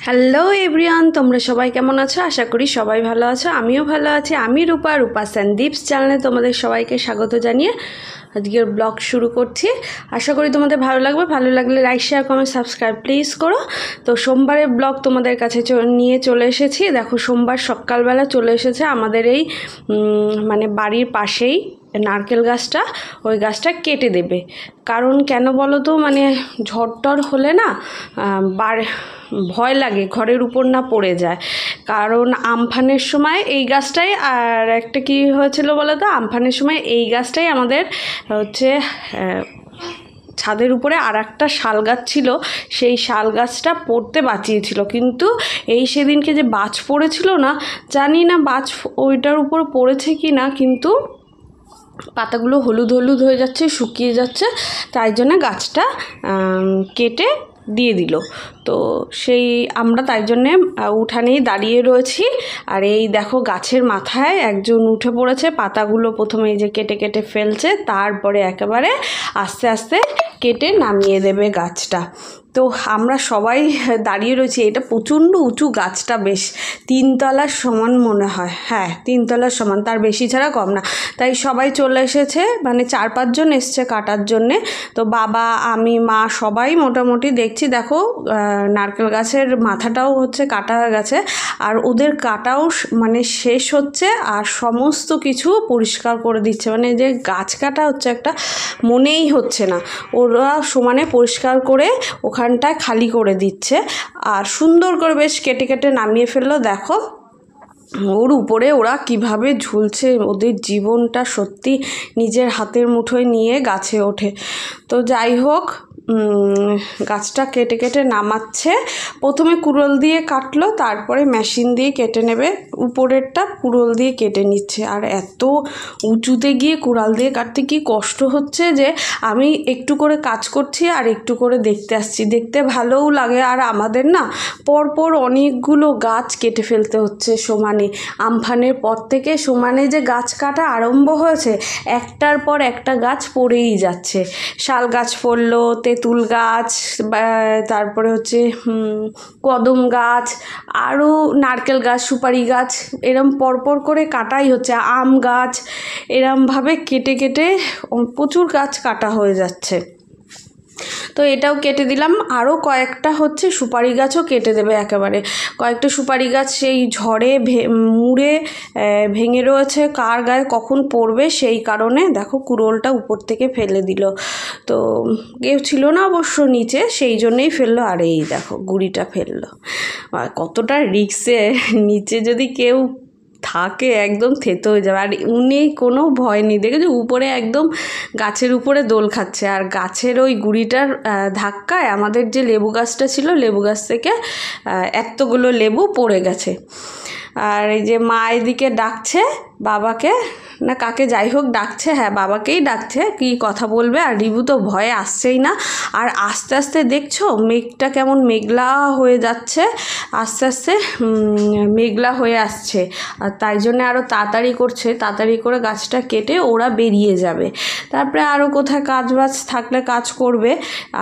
Hello everyone, তোমরা সবাই কেমন আছো? আশা করি সবাই ভালো আছো। আমিও ভালো আছি। আমি রূপা সন্দীপস চ্যানেলে তোমাদের সবাইকে স্বাগত জানিয়ে আজকের ব্লগ শুরু করছি। আশা করি তোমাদের ভালো লাগবে। ভালো লাগলে like, share, comment, subscribe please করো। তো সোমবারের ব্লগ তোমাদের কাছে নিয়ে চলে এসেছি। দেখো, সোমবার সকালবেলা চলে এসেছে আমাদের এই মানে বাড়ির পাশেই নারকেল গাছটা, ওই গাছটা কেটে দেবে। কারণ কেন বলো তো, মানে ঝড় হলে না ভয় লাগে ঘরের উপর না পড়ে যায়। কারণ আমফানের সময় এই গাছটাই, আর একটা কি হয়েছিল বলো তো, আমফানের সময় এই গাছটাই আমাদের হচ্ছে ছাদের উপরে আর একটা শাল গাছ ছিল, সেই শাল গাছটা পড়তে বাঁচিয়েছিল। কিন্তু এই সেদিনকে যে বাজ পড়েছিল না, জানি না বাজ ওইটার উপর পড়েছে কি না, কিন্তু পাতাগুলো হলুদ হলুদ হয়ে যাচ্ছে, শুকিয়ে যাচ্ছে, তাই জন্য গাছটা কেটে দিয়ে দিল। তো সেই আমরা তাই জন্যে উঠানেই দাঁড়িয়ে রয়েছি। আর এই দেখো, গাছের মাথায় একজন উঠে পড়েছে, পাতাগুলো প্রথমে এই যে কেটে কেটে ফেলছে, তারপরে একেবারে আস্তে আস্তে কেটে নামিয়ে দেবে গাছটা। তো আমরা সবাই দাঁড়িয়ে রয়েছি। এটা প্রচণ্ড উঁচু গাছটা, বেশ 3 তলার সমান মনে হয়। হ্যাঁ, 3 তলার সমান, তার বেশি ছাড়া কম না। তাই সবাই চলে এসেছে, মানে 4-5 জন এসছে কাটার জন্যে। তো বাবা, আমি, মা সবাই মোটামুটি দেখছি। দেখো, নারকেল গাছের মাথাটাও হচ্ছে কাটা হয়ে গেছে, আর ওদের কাটাও মানে শেষ হচ্ছে, আর সমস্ত কিছু পরিষ্কার করে দিচ্ছে। মানে যে গাছ কাটা হচ্ছে একটা মনেই হচ্ছে না, ওরা সমানে পরিষ্কার করে ওখানটায় খালি করে দিচ্ছে। আর সুন্দর করে বেশ কেটে কেটে নামিয়ে ফেললো। দেখো ওর উপরে ওরা কিভাবে ঝুলছে, ওদের জীবনটা সত্যি নিজের হাতের মুঠোয় নিয়ে গাছে ওঠে। তো যাই হোক, গাছটা কেটে কেটে নামাচ্ছে। প্রথমে কুড়োল দিয়ে কাটলো, তারপরে মেশিন দিয়ে কেটে নেবে। উপরেরটা কুড়োল দিয়ে কেটে নিচ্ছে। আর এত উঁচুতে গিয়ে কুড়াল দিয়ে কাটতে কি কষ্ট হচ্ছে যে আমি একটু করে কাজ করছি আর একটু করে দেখতে আসছি। দেখতে ভালোও লাগে। আর আমাদের না পরপর অনেকগুলো গাছ কেটে ফেলতে হচ্ছে সমানে। আমফানের পর থেকে সমানে যে গাছ কাটা আরম্ভ হয়েছে, একটার পর একটা গাছ পড়েই যাচ্ছে। শাল গাছ পড়লো, তেঁতুল গাছ, তারপরে হচ্ছে কদম গাছ, আরও নারকেল গাছ, সুপারি গাছ, এরম পরপর করে কাটাই হচ্ছে। আম গাছ, এরমভাবে কেটে কেটে প্রচুর গাছ কাটা হয়ে যাচ্ছে। তো এটাও কেটে দিলাম। আরও কয়েকটা হচ্ছে সুপারি গাছও কেটে দেবে একেবারে। কয়েকটা সুপারি গাছ সেই ঝড়ে মুড়ে ভেঙে রয়েছে, কার গায়ে কখন পড়বে সেই কারণে দেখো কুড়োলটা উপর থেকে ফেলে দিল। তো কেউ ছিল না অবশ্য নিচে, সেই জন্যেই ফেললো। আর এই দেখো গুঁড়িটা ফেললো। আর কতটা রিস্কে, নিচে যদি কেউ থাকে একদম থেতো হয়ে যাবে। আর উনি কোনো ভয় নেই, দেখেছো উপরে একদম গাছের উপরে দোল খাচ্ছে। আর গাছের ওই গুঁড়িটার ধাক্কায় আমাদের যে লেবু গাছটা ছিল, লেবু গাছ থেকে এতগুলো লেবু পড়ে গেছে। আর এই যে মা এদিকে ডাকছে বাবাকে, না কাকে যাই হোক ডাকছে, হ্যাঁ বাবাকেই ডাকছে, কি কথা বলবে। আর রিবু তো ভয়ে আসছেই না। আর আস্তে আস্তে দেখছো মেঘটা কেমন মেঘলা হয়ে যাচ্ছে, আস্তে আস্তে মেঘলা হয়ে আসছে। আর তাই জন্য আরও তাড়াতাড়ি করছে, তাড়াতাড়ি করে গাছটা কেটে ওরা বেরিয়ে যাবে। তারপরে আরও কোথায় কাজ বাজ থাকলে কাজ করবে।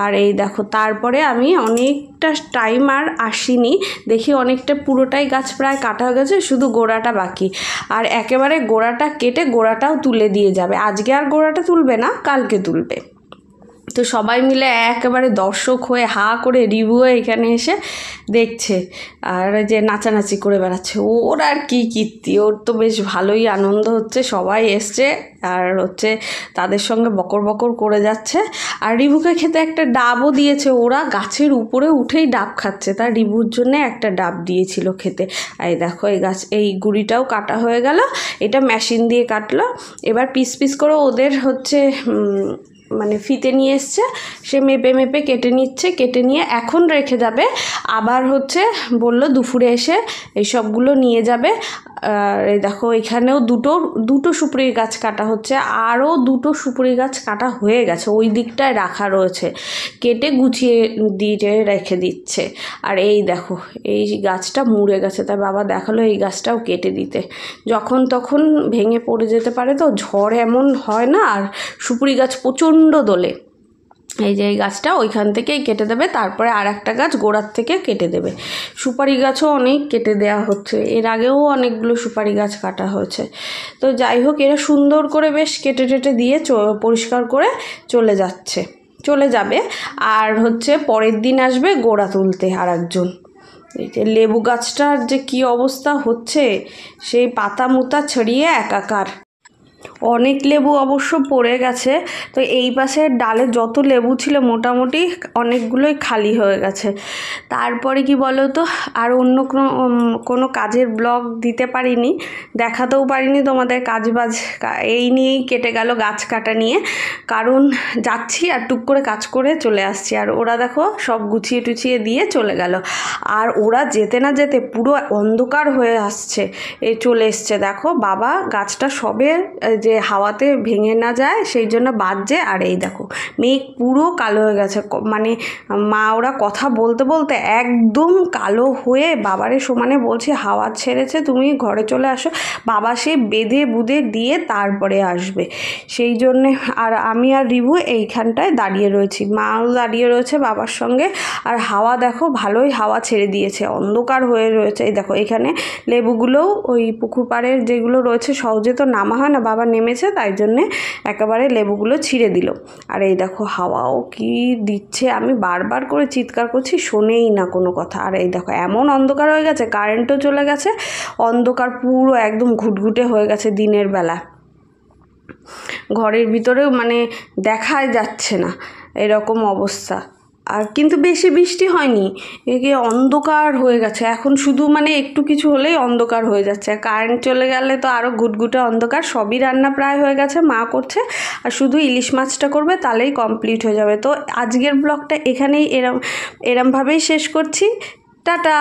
আর এই দেখো, তারপরে আমি অনেকটা টাইম আর আসিনি, দেখি অনেকটা পুরোটাই গাছ প্রায় কাটা হয়ে গেছে, শুধু গোড়াটা বাকি। আর একেবারে গোড়াটা কেটে গোড়াটাও তুলে দিয়ে যাবে। আজকে আর গোড়াটা তুলবে না, কালকে তুলবে। তো সবাই মিলে একেবারে দর্শক হয়ে হা করে রিভিউ এখানে এসে দেখছে, আর যে নাচানাচি করে বেড়াচ্ছে। ওর আর কি কীর্তি, ওর তো বেশ ভালোই আনন্দ হচ্ছে। সবাই এসছে আর হচ্ছে তাদের সঙ্গে বকর বকর করে যাচ্ছে। আর রিভুকে খেতে একটা ডাবও দিয়েছে। ওরা গাছের উপরে উঠেই ডাব খাচ্ছে, তার রিভুর জন্যে একটা ডাব দিয়েছিল খেতে। এই দেখো, এই গাছ এই গুঁড়িটাও কাটা হয়ে গেল। এটা মেশিন দিয়ে কাটলো। এবার পিস পিস করে ওদের হচ্ছে মানে ফিতে নিয়ে এসছে, সে মেপে মেপে কেটে নিচ্ছে। কেটে নিয়ে এখন রেখে যাবে। আবার হচ্ছে বললো দুপুরে এসে এই সবগুলো নিয়ে যাবে। আর এই দেখো, এখানেও দুটো সুপুরি গাছ কাটা হচ্ছে। আরও 2টো সুপুরি গাছ কাটা হয়ে গেছে, ওই দিকটায় রাখা রয়েছে, কেটে গুছিয়ে দিয়ে রেখে দিচ্ছে। আর এই দেখো, এই গাছটা মুড়ে গেছে, তাই বাবা দেখালো এই গাছটাও কেটে দিতে। যখন তখন ভেঙে পড়ে যেতে পারে, তো ঝড় এমন হয় না। আর সুপুরি গাছ প্রচণ্ড দোলে, এই যে এই গাছটা ওইখান থেকেই কেটে দেবে, তারপরে আর একটা গাছ গোড়ার থেকে কেটে দেবে। সুপারি গাছও অনেক কেটে দেওয়া হচ্ছে, এর আগেও অনেকগুলো সুপারি গাছ কাটা হয়েছে। তো যাই হোক, এরা সুন্দর করে বেশ কেটে টেটে দিয়ে পরিষ্কার করে চলে যাবে। আর হচ্ছে পরের দিন আসবে গোড়া তুলতে আর একজন। এই যে লেবু গাছটার যে কি অবস্থা হচ্ছে, সেই পাতা মুতা ছড়িয়ে একাকার। অনেক লেবু অবশ্য পড়ে গেছে। তো এই পাশের ডালে যত লেবু ছিল মোটামুটি অনেকগুলোই খালি হয়ে গেছে। তারপরে কি বলো তো, আর অন্য কোনো কাজের ব্লগ দিতে পারিনি, দেখাতেও পারিনি তোমাদের কাজবাজ। এই নিয়েই কেটে গেল, গাছ কাটা নিয়ে। কারণ যাচ্ছি আর টুক করে কাজ করে চলে আসছি, আর ওরা দেখো সব গুছিয়ে টুছিয়ে দিয়ে চলে গেল। আর ওরা যেতে না যেতে পুরো অন্ধকার হয়ে আসছে, চলে এসছে। দেখো বাবা গাছটা সবে যে হাওয়াতে ভেঙে না যায় সেই জন্য বাজছে। আর এই দেখো মেঘ পুরো কালো হয়ে গেছে, মানে মা ওরা কথা বলতে বলতে একদম কালো হয়ে বাবারে সমানে বলছে হাওয়া ছেড়েছে, তুমি ঘরে চলে আসো। বাবা সে বেঁধে বুঁধে দিয়ে তারপরে আসবে, সেই জন্যে। আর আমি আর রিভু এইখানটায় দাঁড়িয়ে রয়েছি, মাও দাঁড়িয়ে রয়েছে বাবার সঙ্গে। আর হাওয়া দেখো ভালোই হাওয়া ছেড়ে দিয়েছে, অন্ধকার হয়ে রয়েছে। এই দেখো এখানে লেবুগুলোও ওই পুকুর পাড়ের যেগুলো রয়েছে সহজে তো নামা হয় না, বাবা নেমেছে তাই জন্যে একেবারে লেবুগুলো ছিঁড়ে দিল। আর এই দেখো হাওয়াও কি দিচ্ছে, আমি বারবার করে চিৎকার করছি, শোনেই না কোনো কথা। আর এই দেখো এমন অন্ধকার হয়ে গেছে, কারেন্টও চলে গেছে, অন্ধকার পুরো একদম ঘুটঘুটে হয়ে গেছে দিনের বেলা। ঘরের ভিতরেও মানে দেখাই যাচ্ছে না, এরকম অবস্থা। আর কিন্তু বেশি বৃষ্টি হয়নি, একে অন্ধকার হয়ে গেছে এখন, শুধু মানে একটু কিছু হলেই অন্ধকার হয়ে যাচ্ছে। কারেন্ট চলে গেলে তো আরও ঘুটঘুটে অন্ধকার। সবই রান্না প্রায় হয়ে গেছে, মা করছে, আর শুধু ইলিশ মাছটা করবে, তাহলেই কমপ্লিট হয়ে যাবে। তো আজকের ব্লগটা এখানেই এরমভাবেই শেষ করছি। টাটা।